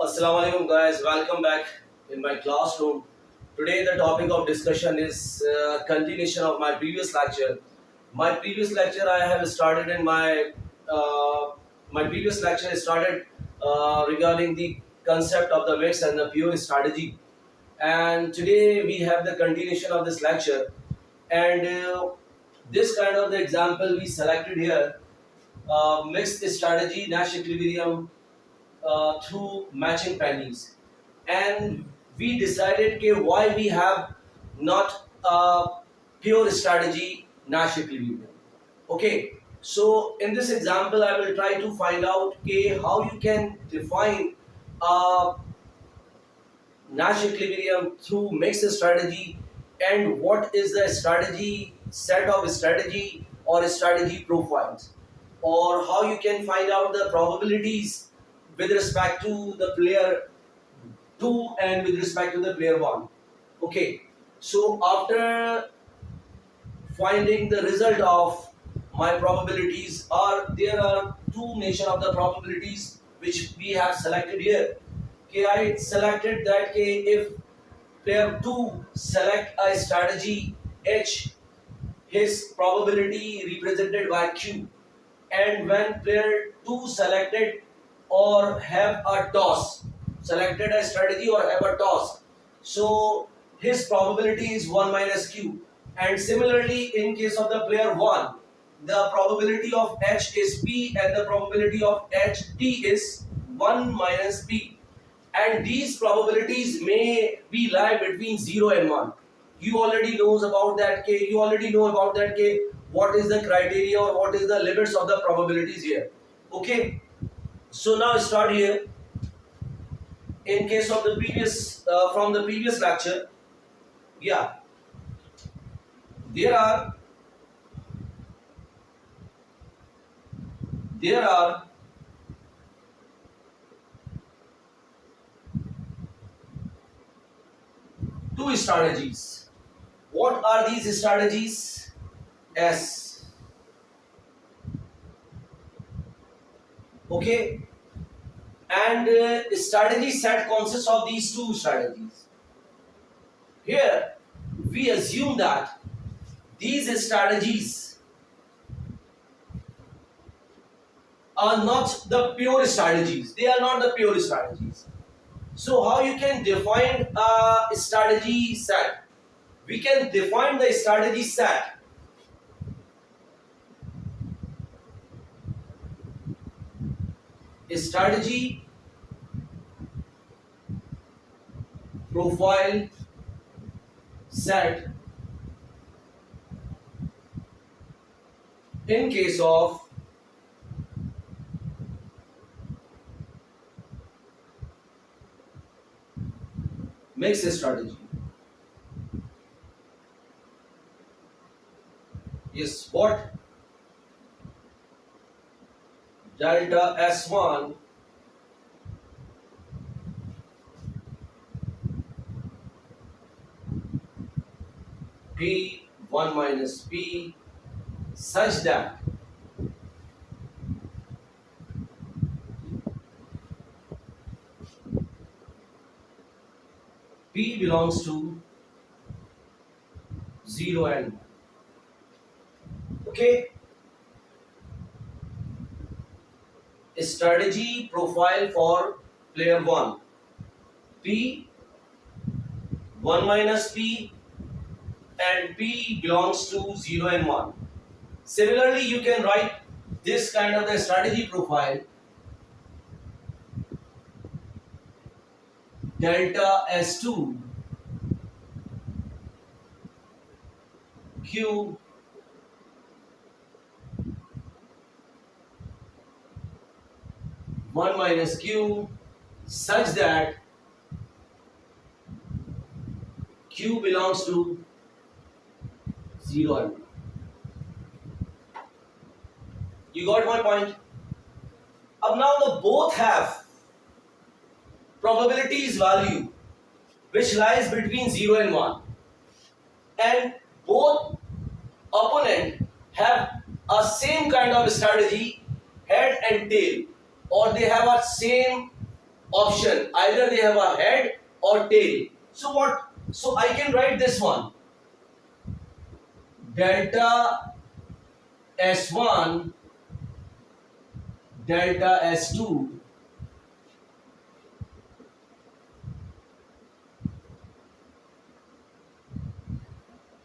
Assalamu alaikum guys, welcome back in my classroom. Today the topic of discussion is continuation of my previous lecture. My previous lecture I have started in my previous lecture started regarding the concept of the mix and the pure strategy. And today we have the continuation of this lecture. And this kind of the example we selected here, mixed strategy, Nash equilibrium, through matching pennies, and we decided why we have not a pure strategy Nash equilibrium. Okay, so in this example I will try to find out how you can define a Nash equilibrium through mixed strategy, and what is the strategy set of strategy or strategy profiles, or how you can find out the probabilities with respect to the player 2 and with respect to the player 1. Okay, so after finding the result of my probabilities, there are two nature of the probabilities which we have selected here. Okay, I selected that if player 2 select a strategy H, his probability represented by Q, and when player 2 selected or have a toss, selected a strategy or have a toss, so his probability is 1 minus Q. And similarly in case of the player 1, the probability of H is P and the probability of HT is 1 minus P, and these probabilities may be lie between 0 and 1. You already knows about that K, you already know about that K, what is the criteria or what is the limits of the probabilities here. Okay, so now start here. In case of the previous from the previous lecture, yeah, there are there are two strategies. What are these strategies? S. Okay, and strategy set consists of these two strategies. Here we assume that these strategies are not the pure strategies. They are not the pure strategies. So how you can define a strategy set? We can define the strategy set strategy profile set in case of mixed strategy. Is what? Delta S1 P 1 minus P such that P belongs to 0 and 1. Okay, strategy profile for player 1, P 1 minus P and P belongs to 0 and 1. Similarly, you can write this kind of the strategy profile delta S2 Q 1 minus Q such that Q belongs to 0 and 1. You got my point? Now the both have probabilities value which lies between 0 and 1, and both opponent have a same kind of strategy, head and tail, or they have a same option, either they have a head or tail. So what? So I can write this one, delta S1, delta S2,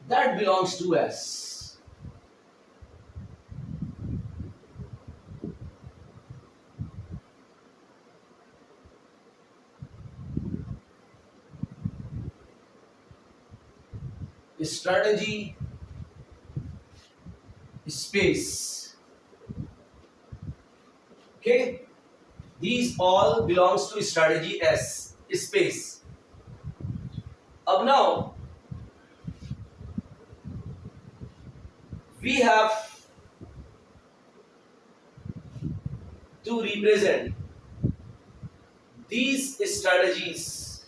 that belongs to S. Strategy space. Okay, these all belongs to strategy S space. Up now we have to represent these strategies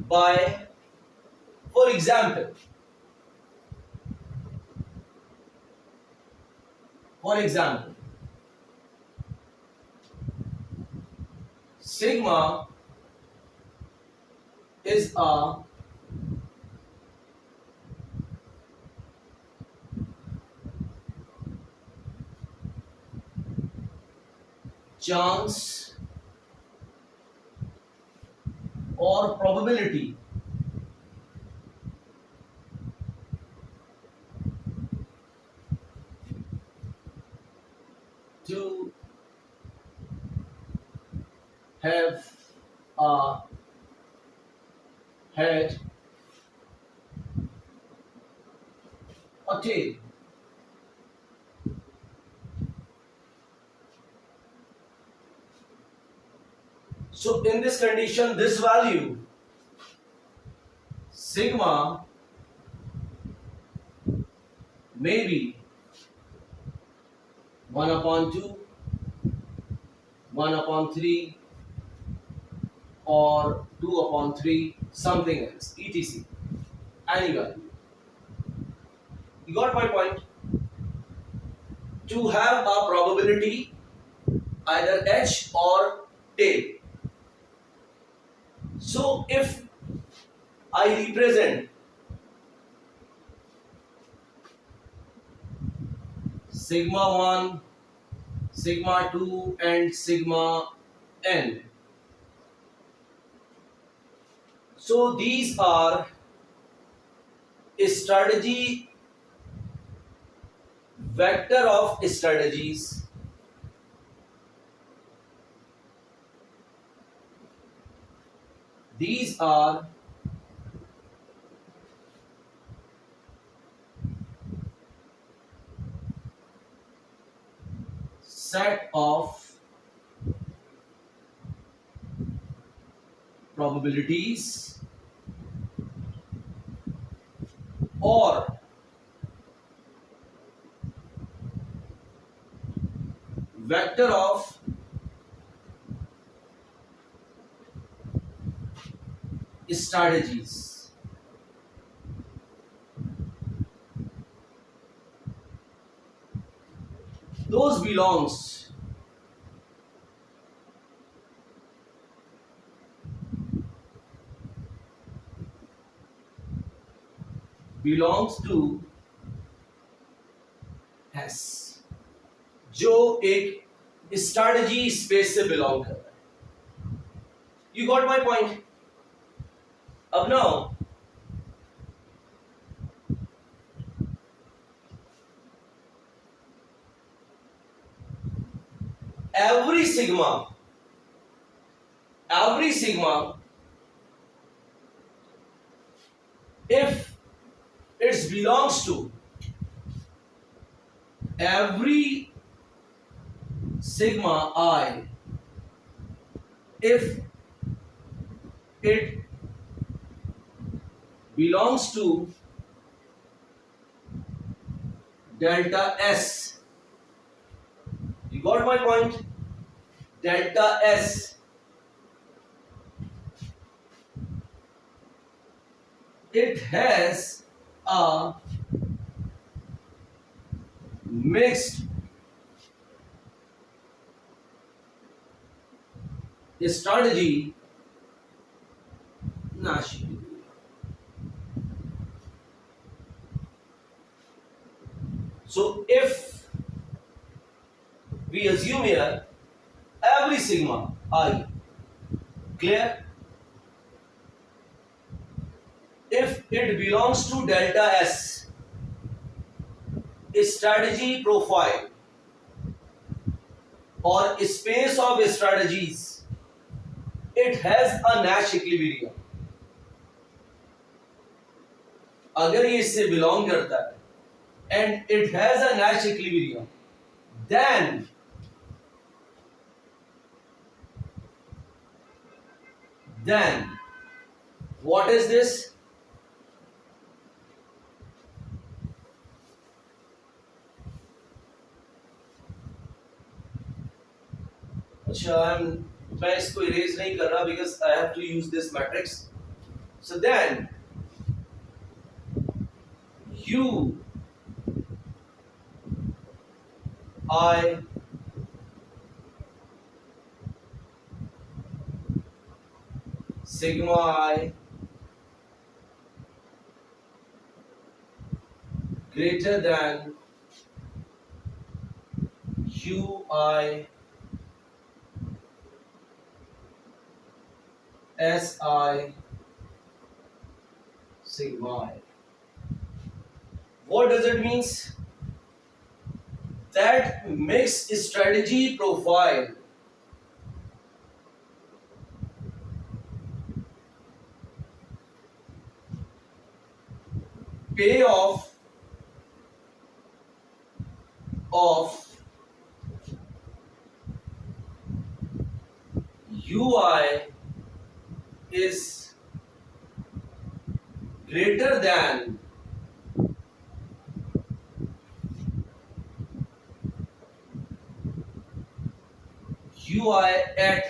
by, for example, for example, sigma is a chance or probability to have a head or tail. So in this condition, this value sigma may be 1 upon 2, 1 upon 3, or 2 upon 3, something else, etc. Any value. You got my point? To have a probability, either H or tail. So if I represent sigma 1, sigma 2 and sigma n, so these are strategy vector of strategies these are set of probabilities or vector of strategies. Those belongs to S, जो एक strategy space से belong कर रहा है. You got my point? अब now every sigma if it belongs to every sigma I, if it belongs to delta S, you got my point? Delta S, it has a mixed strategy nashi. So if we assume here every sigma I, clear, if it belongs to delta S, strategy profile or space of strategies, it has a Nash equilibrium. अगर ये इससे belong करता है and it has a Nash equilibrium, then what is this? अच्छा, मैं इसको erase नहीं कर रहा because I have to use this matrix. So then U I sigma I greater than U I S I sigma I. What does it means? That mixed strategy profile payoff of UI is greater than UI at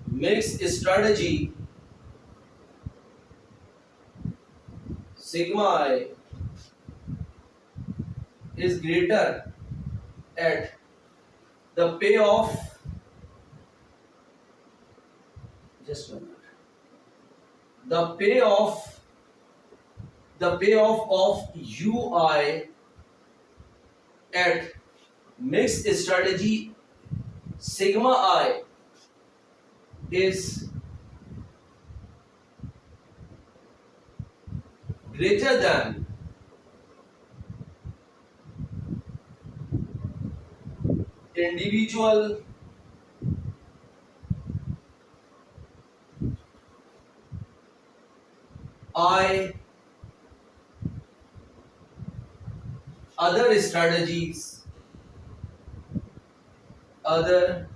mixed strategy sigma I is greater at the payoff, just 1 minute, the payoff of UI at mixed strategy sigma I is greater than individual I other strategies, other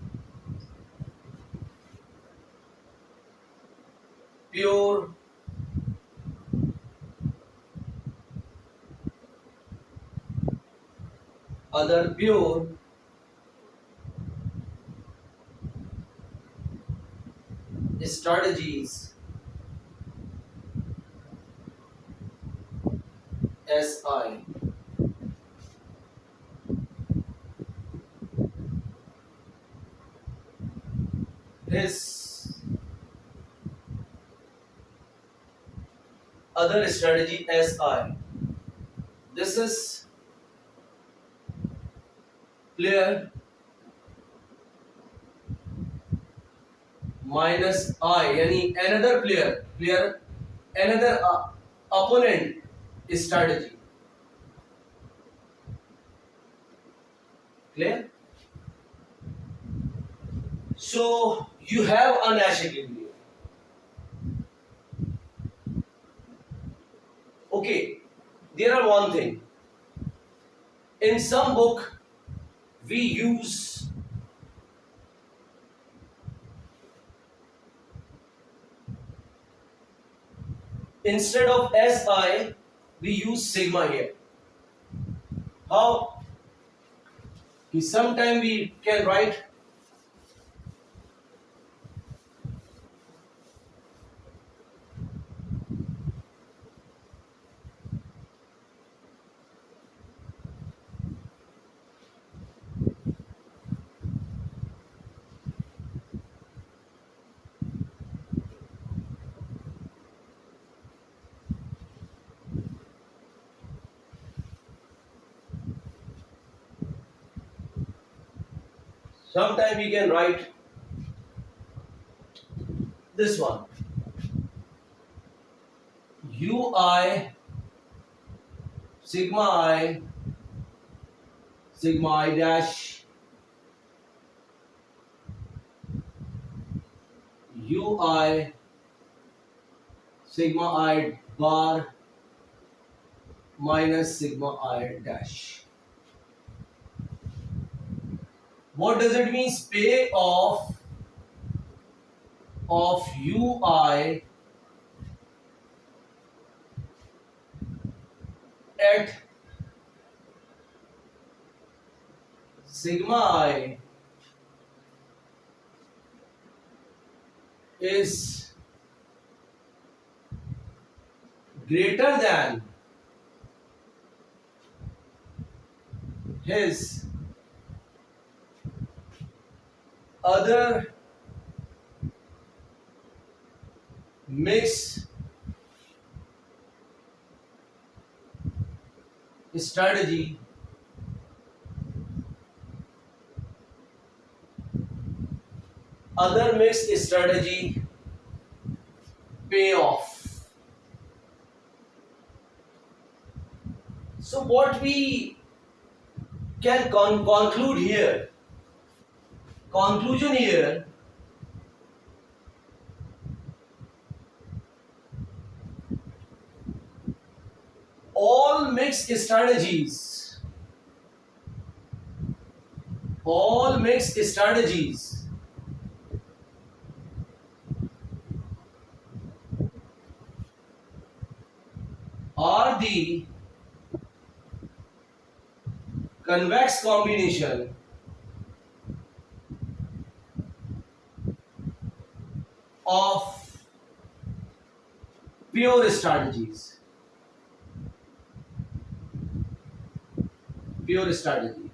pure strategies SI. This other strategy SI. This is player minus I, यानी another player another opponent strategy. Clear? So you have a Nash equilibrium. Okay, there are one thing. In some book, we use instead of SI, we use sigma here. How? Sometime we can write Sometime we can write this one. Ui sigma I dash ui sigma I bar minus sigma I dash. What does it mean? Pay of ui at sigma I is greater than his other mix strategy payoff. So what we can conclude here, conclusion here, all mixed strategies are the convex combination of pure strategies. Pure strategy.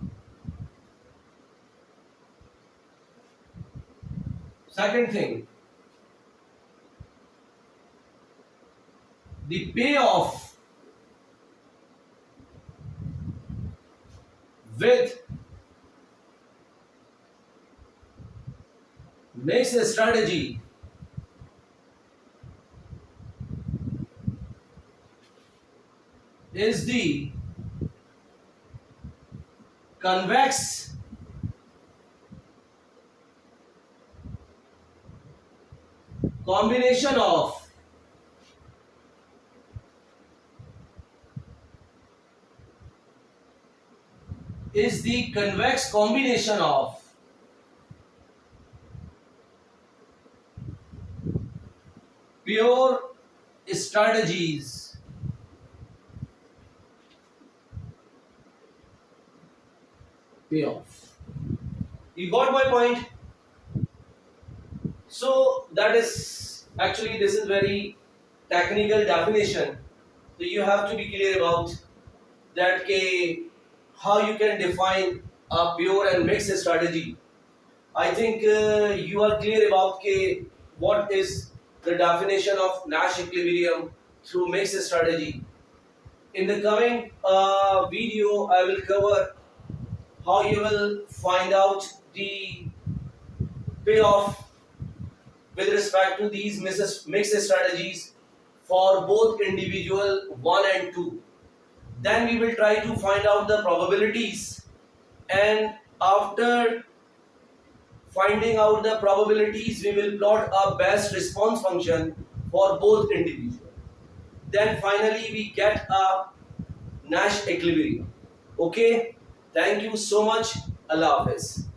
Second thing, the payoff with mixed strategy is the convex combination of pure strategies payoff. You got my point? So that is actually, this is very technical definition. So you have to be clear about that how you can define a pure and mixed strategy. I think you are clear about what is the definition of Nash equilibrium through mixed strategy. In the coming video, I will cover how you will find out the payoff with respect to these mixed strategies for both individual 1 and 2. Then we will try to find out the probabilities, and after finding out the probabilities, we will plot a best response function for both individual. Then finally we get a Nash equilibrium. Okay, thank you so much. Allah Hafiz.